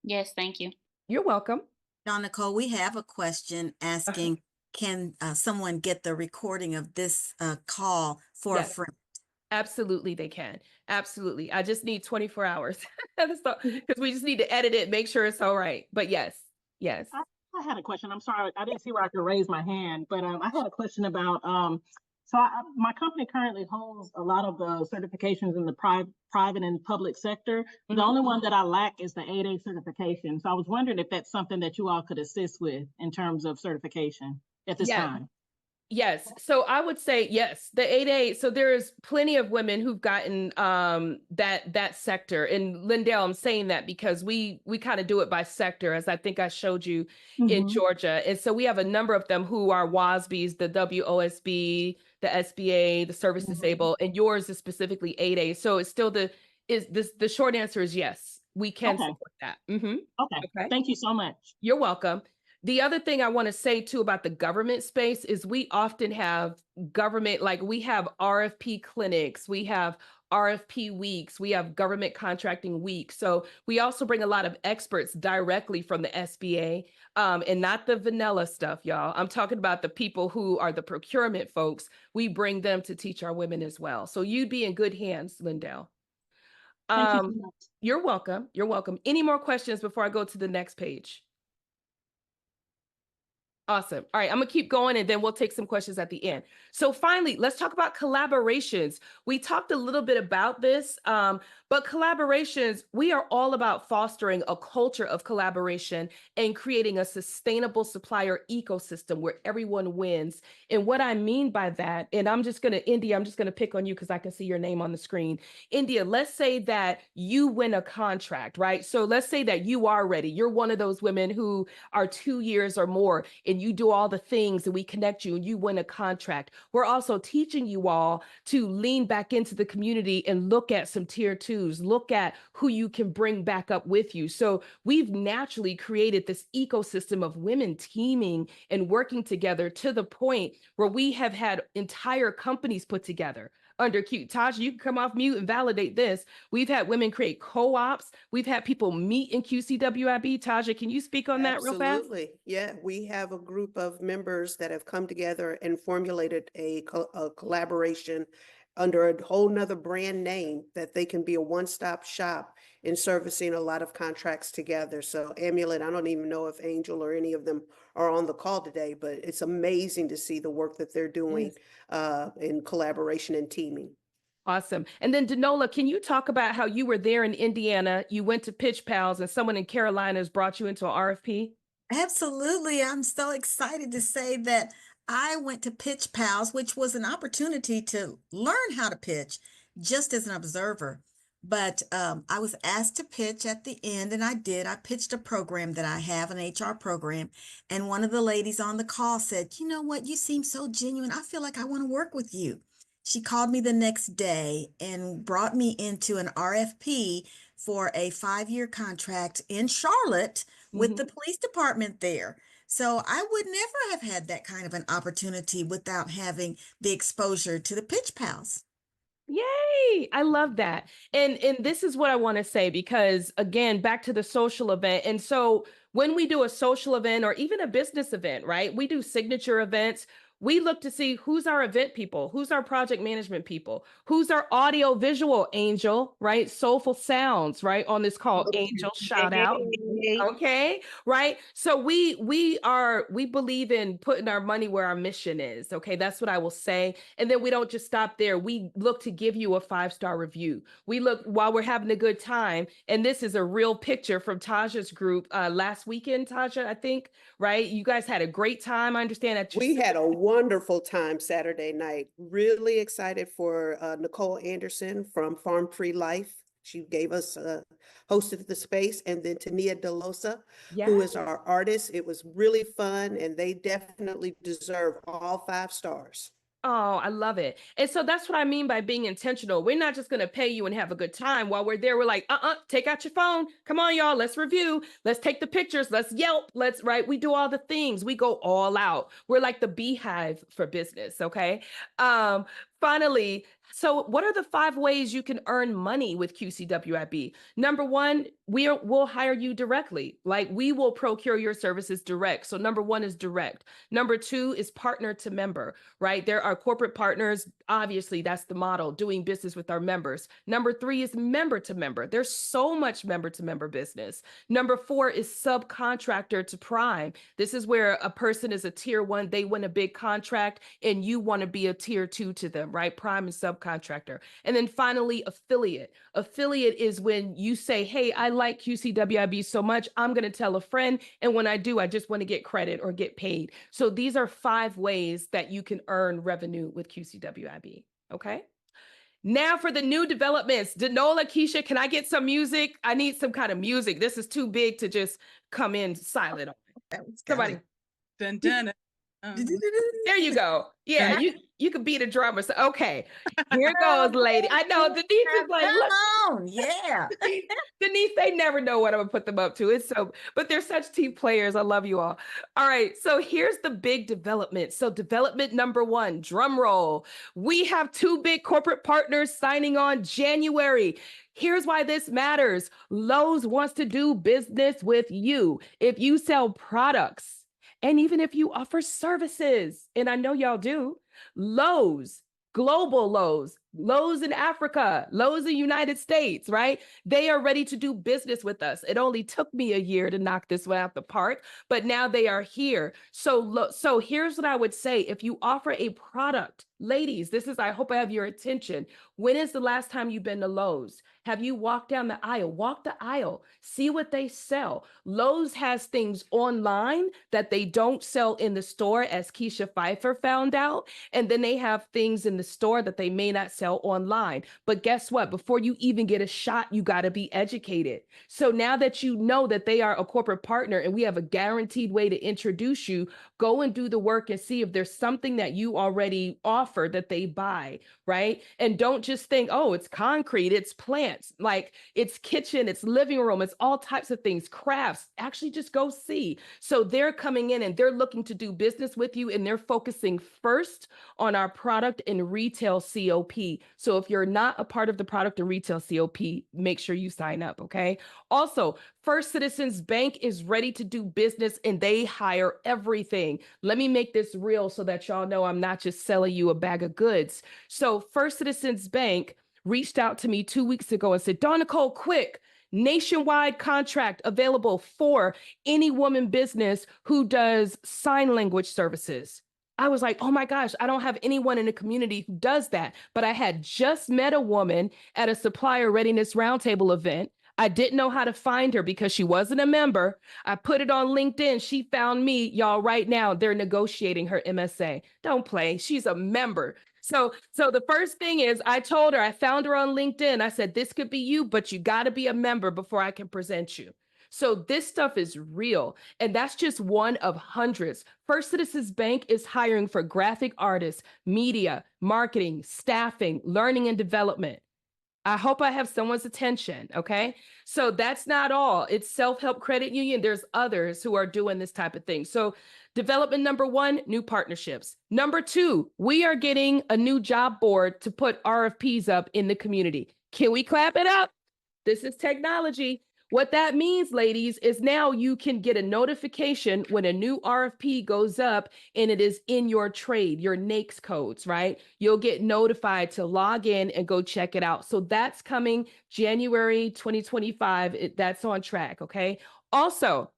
Yes, thank you. You're welcome. Dawn Nicole, we have a question asking, can someone get the recording of this call for a friend? Absolutely, they can. Absolutely. I just need 24 hours because we just need to edit it, make sure it's all right. But yes. I had a question. I'm sorry, I didn't see where I could raise my hand, but I had a question about, my company currently holds a lot of the certifications in the private and public sector. The only one that I lack is the 8A certification. So I was wondering if that's something that you all could assist with in terms of certification at this time. Yes. So I would say yes, the 8A. So there's plenty of women who've gotten that sector. And Lindell, I'm saying that because we kind of do it by sector, as I think I showed you in Georgia. And so we have a number of them who are WASBs, the WOSB, the SBA, the service disabled, and yours is specifically 8A. So it's still the short answer is yes, we can support that. Okay. Thank you so much. You're welcome. The other thing I want to say too about the government space is we often have government, like we have RFP clinics, we have RFP weeks, we have government contracting weeks. So we also bring a lot of experts directly from the SBA, and not the vanilla stuff, y'all. I'm talking about the people who are the procurement folks. We bring them to teach our women as well. So you'd be in good hands, Lindell. Thank you so much. You're welcome. You're welcome. Any more questions before I go to the next page? Awesome. All right, I'm gonna keep going and then we'll take some questions at the end. So finally, let's talk about collaborations. We talked a little bit about this, but collaborations, we are all about fostering a culture of collaboration and creating a sustainable supplier ecosystem where everyone wins. And what I mean by that, and India, I'm just gonna pick on you because I can see your name on the screen. India, let's say that you win a contract, right? So let's say that you are ready. You're one of those women who are 2 years or more, and you do all the things and we connect you and you win a contract. We're also teaching you all to lean back into the community and look at some tier 2s, look at who you can bring back up with you. So we've naturally created this ecosystem of women teaming and working together to the point where we have had entire companies put together under Q. Tasha, you can come off mute and validate this. We've had women create co-ops. We've had people meet in QCWIB. Tasha, can you speak on that real fast? Absolutely. Yeah, we have a group of members that have come together and formulated a collaboration under a whole nother brand name that they can be a one-stop shop in servicing a lot of contracts together. So Amulet, I don't even know if Angel or any of them are on the call today, but it's amazing to see the work that they're doing in collaboration and teaming. Awesome. And then Danola, can you talk about how you were there in Indiana, you went to Pitch Pals and someone in Carolinas brought you into an RFP? Absolutely. I'm so excited to say that I went to Pitch Pals, which was an opportunity to learn how to pitch just as an observer. But I was asked to pitch at the end, and I did. I pitched a program that I have, an HR program. And one of the ladies on the call said, you know what, you seem so genuine. I feel like I want to work with you. She called me the next day and brought me into an RFP for a 5-year contract in Charlotte with the police department there. So I would never have had that kind of an opportunity without having the exposure to the Pitch Pals. Yay! I love that. And this is what I want to say, because again, back to the social event. And so when we do a social event or even a business event, right? We do signature events. We look to see who's our event people, who's our project management people, who's our audio visual angel, right? Soulful Sounds, right? On this call, Angel, shout out. Okay, right? So we believe in putting our money where our mission is. Okay, that's what I will say. And then we don't just stop there. We look to give you a 5-star review. We look while we're having a good time. And this is a real picture from Taja's group last weekend, Taja, I think, right? You guys had a great time. I understand that We had a wonderful time Saturday night. Really excited for Nicole Anderson from Farm Free Life. She gave us hosted the space, and then Tania Delosa, who is our artist. It was really fun, and they definitely deserve all 5 stars. Oh, I love it. And so that's what I mean by being intentional. We're not just going to pay you and have a good time. While we're there, we're like, take out your phone. Come on, y'all. Let's review. Let's take the pictures. Let's Yelp. Right. We do all the things. We go all out. We're like the beehive for business. Okay. Finally, so what are the 5 ways you can earn money with QCWIB? Number 1, we'll hire you directly. Like, we will procure your services direct. So number 1 is direct. Number 2 is partner to member, right? There are corporate partners. Obviously, that's the model, doing business with our members. Number 3 is member to member. There's so much member to member business. Number 4 is subcontractor to prime. This is where a person is a tier 1, they win a big contract, and you want to be a tier 2 to them, right? Prime and subcontractor. And then finally, affiliate. Affiliate is when you say, hey, I like QCWIB so much, I'm going to tell a friend. And when I do, I just want to get credit or get paid. So these are 5 ways that you can earn revenue with QCWIB. Okay. Now for the new developments. Danola, Keisha, can I get some music? I need some kind of music. This is too big to just come in silent. Somebody. Dun, dun, dun. There you go. Yeah, you could be the drummer. So, okay, here goes, lady. I know Denise is like, look. Yeah. Denise, they never know what I'm gonna put them up to. It's so, but they're such team players. I love you all. All right, so here's the big development. So development number 1, drum roll. We have 2 big corporate partners signing on January. Here's why this matters. Lowe's wants to do business with you. If you sell products, and even if you offer services, and I know y'all do, Lowe's, global Lowe's, Lowe's in Africa, Lowe's in United States, right? They are ready to do business with us. It only took me a year to knock this one out the park, but now they are here. So here's what I would say. If you offer a product, ladies, I hope I have your attention. When is the last time you've been to Lowe's? Have you walked down the aisle? Walk the aisle, see what they sell. Lowe's has things online that they don't sell in the store, as Keisha Pfeiffer found out. And then they have things in the store that they may not sell online. But guess what? Before you even get a shot, you got to be educated. So now that you know that they are a corporate partner and we have a guaranteed way to introduce you, go and do the work and see if there's something that you already offer that they buy, right? And don't just think, oh, it's concrete, it's plants, like it's kitchen, it's living room, it's all types of things, crafts. Actually, just go see. So they're coming in and they're looking to do business with you, and they're focusing first on our product and retail COP. So if you're not a part of the product and retail COP, make sure you sign up, okay? Also, First Citizens Bank is ready to do business, and they hire everything. Let me make this real so that y'all know I'm not just selling you a bag of goods. So First Citizens Bank reached out to me 2 weeks ago and said, Dawn Nicole, quick, nationwide contract available for any woman business who does sign language services. I was like, oh my gosh, I don't have anyone in the community who does that. But I had just met a woman at a supplier readiness roundtable event. I didn't know how to find her because she wasn't a member. I put it on LinkedIn. She found me. Y'all, right now, they're negotiating her MSA. Don't play. She's a member. So the first thing is, I told her, I found her on LinkedIn. I said, this could be you, but you got to be a member before I can present you. So this stuff is real. And that's just one of hundreds. First Citizens Bank is hiring for graphic artists, media, marketing, staffing, learning and development. I hope I have someone's attention. Okay. So that's not all. It's Self-Help Credit Union. There's others who are doing this type of thing. So development number one, new partnerships. Number two, we are getting a new job board to put RFPs up in the community. Can we clap it up? This is technology. What that means, ladies, is now you can get a notification when a new RFP goes up and it is in your trade, your NAICS codes, right? You'll get notified to log in and go check it out. So that's coming January 2025. That's on track, okay? Also,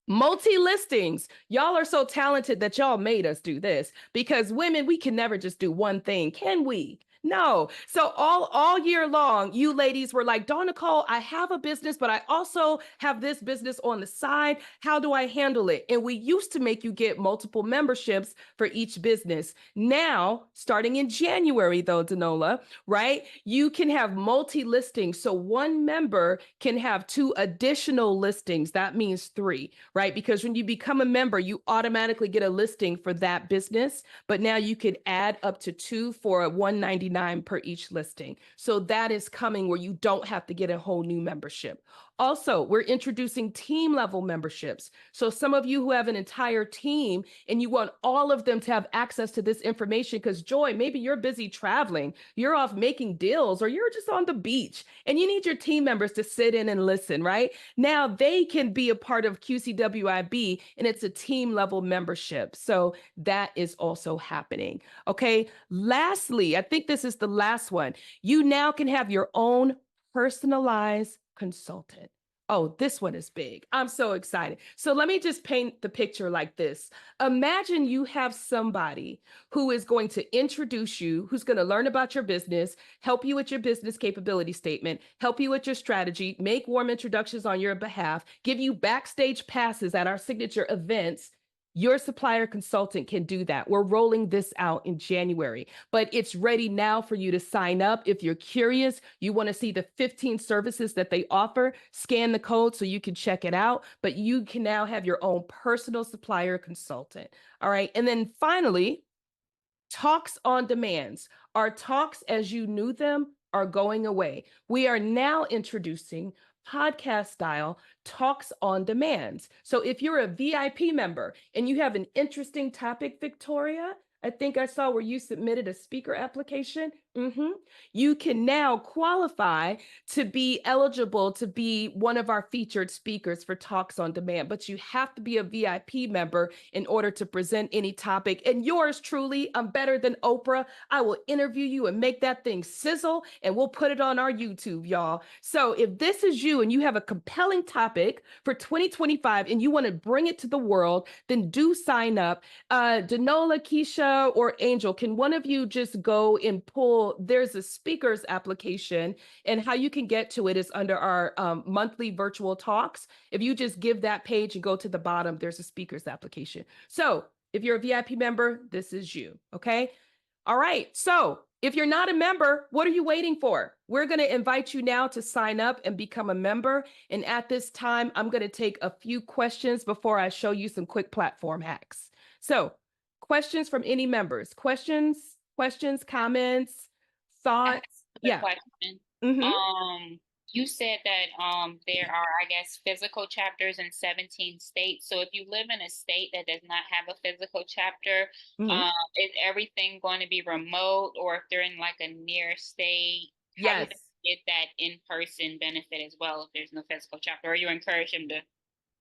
multi-listings. Y'all are so talented that y'all made us do this, because women, we can never just do one thing, can we? No. So all year long, you ladies were like, Dawn Nicole, I have a business, but I also have this business on the side. How do I handle it? And we used to make you get multiple memberships for each business. Now, starting in January though, Danola, right? You can have multi-listings. So one member can have 2 additional listings. That means 3, right? Because when you become a member, you automatically get a listing for that business, but now you could add up to 2 for $199 per each listing. So that is coming where you don't have to get a whole new membership. Also, we're introducing team level memberships. So some of you who have an entire team and you want all of them to have access to this information, because Joy, maybe you're busy traveling, you're off making deals, or you're just on the beach and you need your team members to sit in and listen, right? Now they can be a part of QCWIB and it's a team level membership. So that is also happening. Okay. Lastly, I think this is the last one. You now can have your own personalized consultant. Oh, this one is big. I'm so excited. So let me just paint the picture like this. Imagine you have somebody who is going to introduce you, who's going to learn about your business, help you with your business capability statement, help you with your strategy, make warm introductions on your behalf, give you backstage passes at our signature events. Your supplier consultant can do that. We're rolling this out in January, but it's ready now for you to sign up. If you're curious, you want to see the 15 services that they offer, scan the code so you can check it out, but you can now have your own personal supplier consultant. All right. And then finally, talks on demands. Our talks as you knew them are going away. We are now introducing podcast style talks on demands. So if you're a VIP member and you have an interesting topic, Victoria, I think I saw where you submitted a speaker application. You can now qualify to be eligible to be one of our featured speakers for Talks on Demand, but you have to be a VIP member in order to present any topic. And yours truly, I'm better than Oprah. I will interview you and make that thing sizzle, and we'll put it on our YouTube, y'all. So if this is you and you have a compelling topic for 2025 and you want to bring it to the world, then do sign up. Danola, Keisha, or Angel, can one of you just go and pull? There's a speakers application, and how you can get to it is under our monthly virtual talks. If you just give that page and go to the bottom, there's a speakers application. So if you're a VIP member, this is you. Okay. All right. So if you're not a member, what are you waiting for? We're going to invite you now to sign up and become a member. And at this time, I'm going to take a few questions before I show you some quick platform hacks. So questions from any members, questions, comments, thoughts? Yeah. Question. Mhm. You said that there are, I guess, physical chapters in 17 states. So if you live in a state that does not have a physical chapter, Mhm. is everything going to be remote, or if they're in like a near state, how do Yes. they get that in-person benefit as well if there's no physical chapter? Or you encourage them to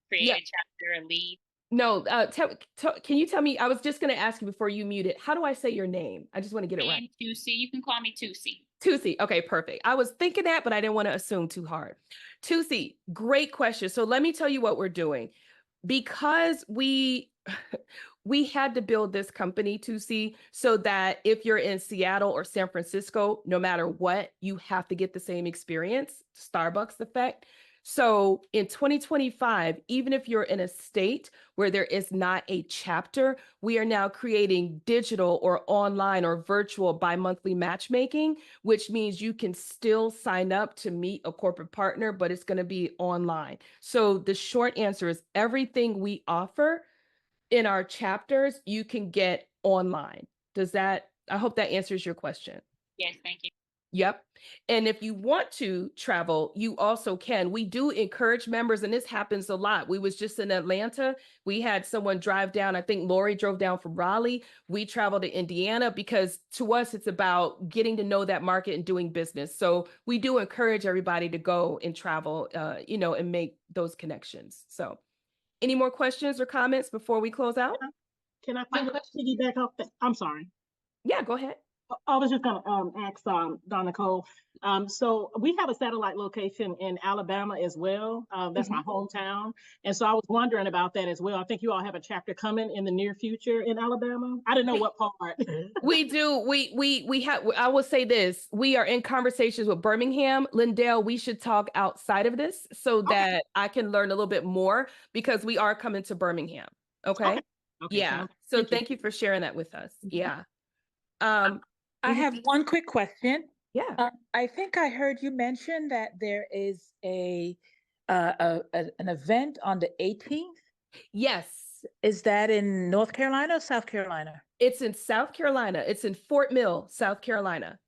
create Yeah. a chapter or lead? No, can you tell me, I was just going to ask you before you mute it, how do I say your name? I just want to get it right. Tusi, you can call me Tusi. Tusi. Okay, perfect. I was thinking that, but I didn't want to assume too hard. Tusi, great question. So let me tell you what we're doing. Because we had to build this company, Tusi, so that if you're in Seattle or San Francisco, no matter what, you have to get the same experience, Starbucks effect. So in 2025, even if you're in a state where there is not a chapter, we are now creating digital or online or virtual bi-monthly matchmaking, which means you can still sign up to meet a corporate partner, but it's going to be online. So the short answer is everything we offer in our chapters, you can get online. I hope that answers your question. Yes, thank you. Yep. And if you want to travel, you also can. We do encourage members, and this happens a lot. We was just in Atlanta. We had someone drive down. I think Lori drove down from Raleigh. We traveled to Indiana because to us, it's about getting to know that market and doing business. So we do encourage everybody to go and travel, and make those connections. So any more questions or comments before we close out? Can I piggyback off that? I'm sorry. Yeah, go ahead. I was just going to ask Don Nicole. So we have a satellite location in Alabama as well. That's my hometown. And so I was wondering about that as well. I think you all have a chapter coming in the near future in Alabama. I didn't know what part. We do. We have, I will say this, we are in conversations with Birmingham. Lindell, we should talk outside of this so that I can learn a little bit more because we are coming to Birmingham. Okay. Yeah. So thank you for sharing that with us. Yeah. I have one quick question. Yeah. I think I heard you mention that there is an event on the 18th. Yes. Is that in North Carolina or South Carolina? It's in South Carolina. It's in Fort Mill, South Carolina.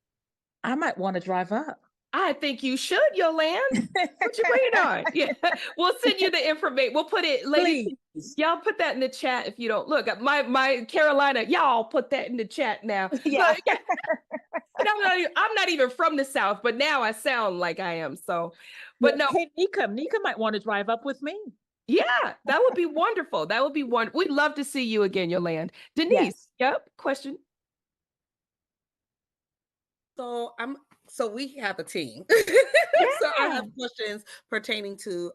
I might want to drive up. I think you should, Yolande. What you waiting on? Yeah, we'll send you the information. We'll put it, ladies. Y'all put that in the chat if you don't look. My Carolina. Y'all put that in the chat now. Yeah. And I'm not even from the South, but now I sound like I am. So, but no. Hey, Nika might want to drive up with me. Yeah, that would be wonderful. That would be wonderful. We'd love to see you again, Yolande. Denise. Yes. Yep. Question. So we have a team. So I have questions pertaining to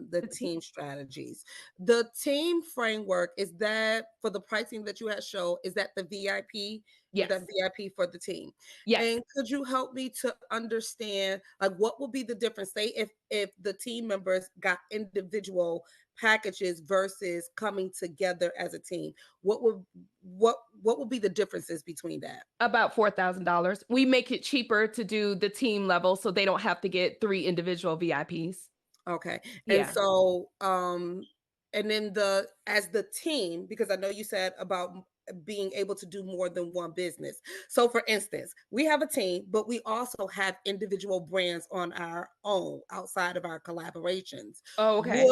the team strategies. The team framework, is that for the pricing that you had shown, is that the VIP? Yes. That VIP for the team? Yes. And could you help me to understand, like, what will be the difference? Say if the team members got individual packages versus coming together as a team, what would be the differences between that? About $4,000. We make it cheaper to do the team level so they don't have to get 3 individual VIPs. Okay. Yeah. And so and then as the team, because I know you said about being able to do more than one business. So for instance, we have a team, but we also have individual brands on our own outside of our collaborations. Oh, okay.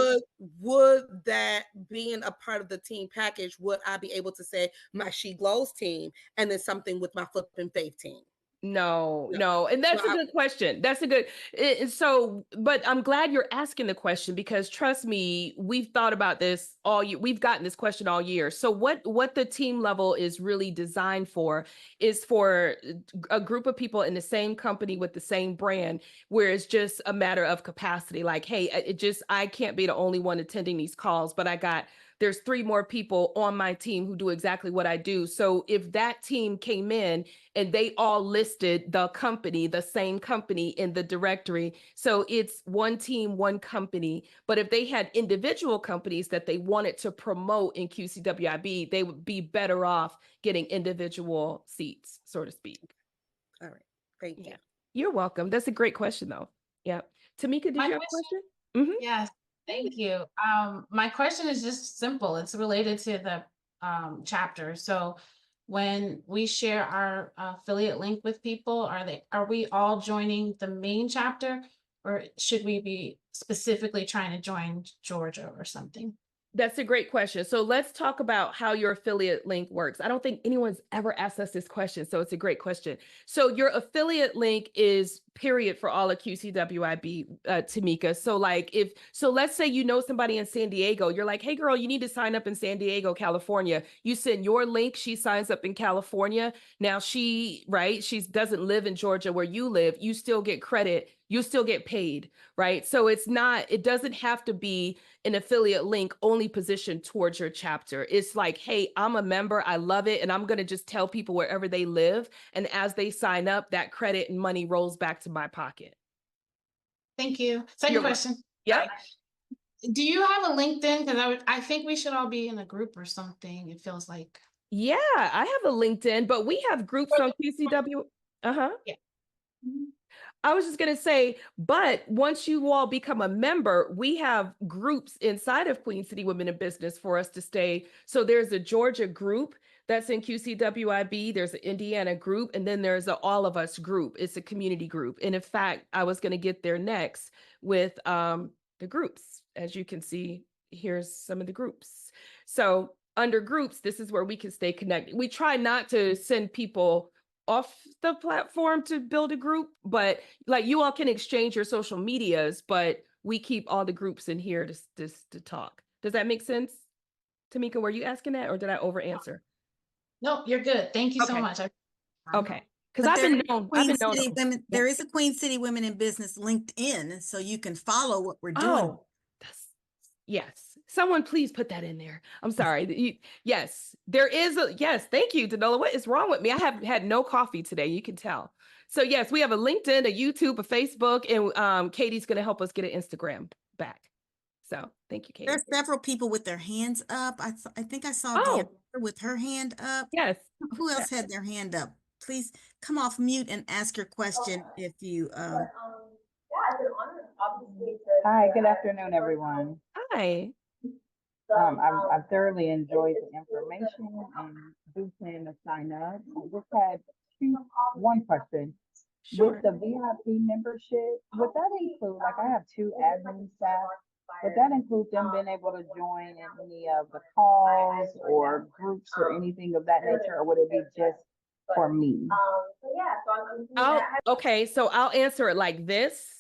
Would that, being a part of the team package, would I be able to say my She Glows team and then something with my Flip and Faith team? No. And that's a good question. That's a good, but I'm glad you're asking the question because trust me, we've thought about this all year. We've gotten this question all year. So what the team level is really designed for is for a group of people in the same company with the same brand, where it's just a matter of capacity. Like, hey, I can't be the only one attending these calls, but there's 3 more people on my team who do exactly what I do. So if that team came in and they all listed the same company in the directory, so it's one team, one company. But if they had individual companies that they wanted to promote in QCWIB, they would be better off getting individual seats, so to speak. All right. Thank you. You're welcome. That's a great question, though. Yeah. Tamika, did you have a question? Mm-hmm. Yes. Thank you. My question is just simple. It's related to the chapter. So when we share our affiliate link with people, are we all joining the main chapter, or should we be specifically trying to join Georgia or something? That's a great question. So let's talk about how your affiliate link works. I don't think anyone's ever asked us this question, so it's a great question. So your affiliate link is period for all of QCWIB, Tamika. So let's say you know somebody in San Diego. You're like, hey girl, you need to sign up in San Diego, California. You send your link, she signs up in California. Now she doesn't live in Georgia where you live. You still get credit. You still get paid, right? So it doesn't have to be an affiliate link only positioned towards your chapter. It's like, hey, I'm a member, I love it, and I'm going to just tell people wherever they live. And as they sign up, that credit and money rolls back to my pocket. Thank you. Second question. Yeah. Do you have a LinkedIn? Because I think we should all be in a group or something. It feels like. Yeah, I have a LinkedIn, but we have groups on QCW. Uh-huh. Yeah. I was just going to say, but once you all become a member, we have groups inside of Queen City Women in Business for us to stay. So there's a Georgia group that's in QCWIB. There's an Indiana group, and then there's a All of Us group. It's a community group. And in fact, I was going to get there next with the groups. As you can see, here's some of the groups. So under groups, this is where we can stay connected. We try not to send people off the platform to build a group, but like you all can exchange your social medias, but we keep all the groups in here to talk. Does that make sense? Tamika, were you asking that or did I over answer? Nope, you're good. Thank you so Okay. much. Okay. Because But I've there been is known. Queen I've been City known. Women, there is a Queen City Women in Business LinkedIn, so you can follow what we're doing. Oh, yes. Someone please put that in there. I'm sorry. Yes, there is a, yes. Thank you, Danola. What is wrong with me? I have had no coffee today. You can tell. So yes, we have a LinkedIn, a YouTube, a Facebook, and Katie's going to help us get an Instagram back. So thank you, Katie. There's several people with their hands up. I think I saw Oh. Deanna with her hand up. Yes. Who else had their hand up? Please come off mute and ask your question if you Hi, good afternoon, everyone. Hi. I've thoroughly enjoyed the information and do plan to sign up. I just had one question. Sure. With the VIP membership, would that include, like I have 2 admin staff, would that include them being able to join in any of the calls or groups or anything of that nature, or would it be just for me? Okay, so I'll answer it like this.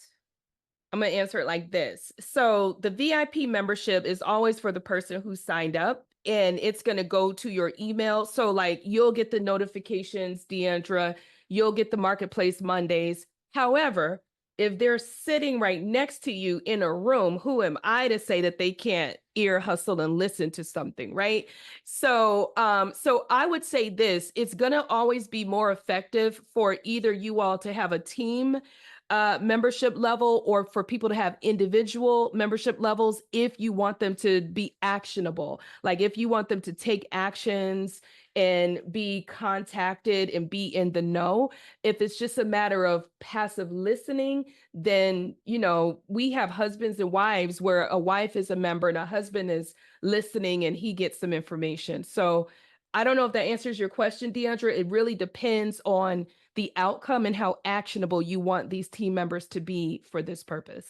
I'm going to answer it like this. So the VIP membership is always for the person who signed up, and it's going to go to your email. So like you'll get the notifications, Deandra, you'll get the Marketplace Mondays. However, if they're sitting right next to you in a room, who am I to say that they can't ear hustle and listen to something, right? So, so I would say this, it's going to always be more effective for either you all to have a team membership level or for people to have individual membership levels if you want them to be actionable. Like if you want them to take actions and be contacted and be in the know. If it's just a matter of passive listening, then, you know, we have husbands and wives where a wife is a member and a husband is listening and he gets some information. So I don't know if that answers your question, Deandra. It really depends on the outcome and how actionable you want these team members to be for this purpose.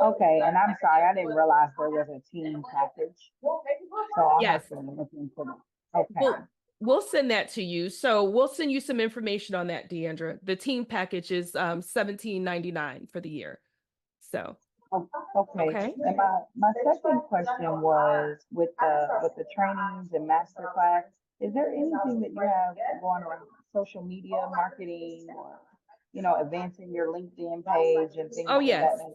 Okay, and I'm sorry, I didn't realize there was a team package. So I'll Yes. have to look into that. Okay. Well, we'll send that to you. So we'll send you some information on that, Deandra. The team package is $17.99 for the year. So Okay. And my second question was with the trainings and masterclass, is there anything that you have going around social media marketing or, you know, advancing your LinkedIn page and things like yes. that?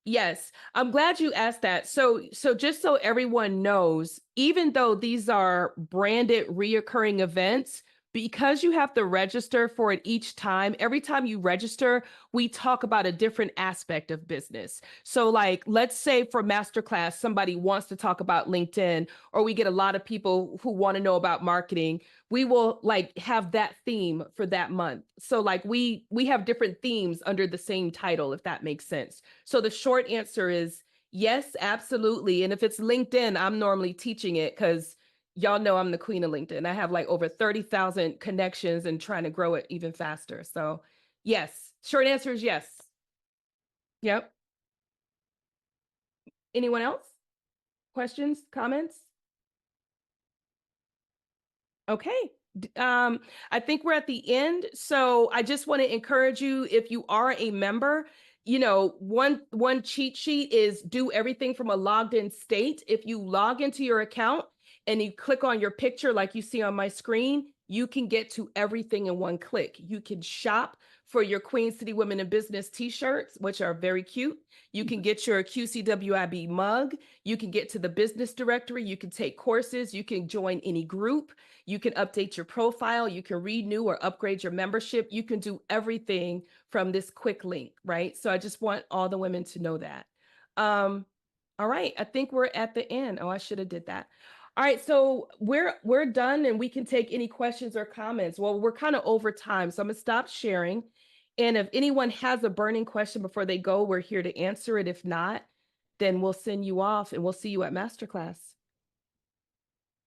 Yes, I'm glad you asked that. So just so everyone knows, even though these are branded reoccurring events, because you have to register for it each time, every time you register, we talk about a different aspect of business. So like, let's say for masterclass, somebody wants to talk about LinkedIn, or we get a lot of people who want to know about marketing. We will like have that theme for that month. So like we have different themes under the same title, if that makes sense. So the short answer is yes, absolutely. And if it's LinkedIn, I'm normally teaching it because y'all know I'm the queen of LinkedIn. I have like over 30,000 connections and trying to grow it even faster. So yes, short answer is yes. Yep. Anyone else? Questions, comments? Okay. I think we're at the end. So I just want to encourage you, if you are a member, you know, one cheat sheet is do everything from a logged in state. If you log into your account and you click on your picture like you see on my screen, you can get to everything in one click. You can shop for your Queen City Women in Business t-shirts, which are very cute. You can get your QCWIB mug. You can get to the business directory. You can take courses. You can join any group. You can update your profile. You can renew or upgrade your membership. You can do everything from this quick link, right? So I just want all the women to know that. All right, I think we're at the end. Oh, I should have did that. All right, so we're done and we can take any questions or comments. Well, we're kind of over time, so I'm gonna stop sharing. And if anyone has a burning question before they go, we're here to answer it. If not, then we'll send you off and we'll see you at Masterclass.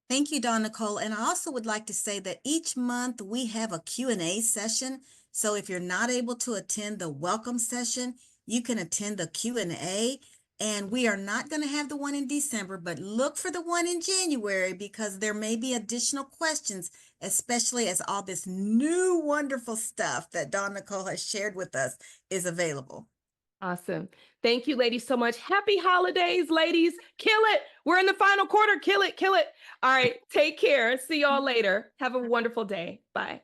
Thank you, Dawn Nicole. And I also would like to say that each month we have a Q&A session. So if you're not able to attend the welcome session, you can attend the Q&A. And we are not going to have the one in December, but look for the one in January because there may be additional questions, especially as all this new wonderful stuff that Dawn Nicole has shared with us is available. Awesome. Thank you, ladies, so much. Happy holidays, ladies. Kill it. We're in the final quarter. Kill it. Kill it. All right. Take care. See y'all later. Have a wonderful day. Bye.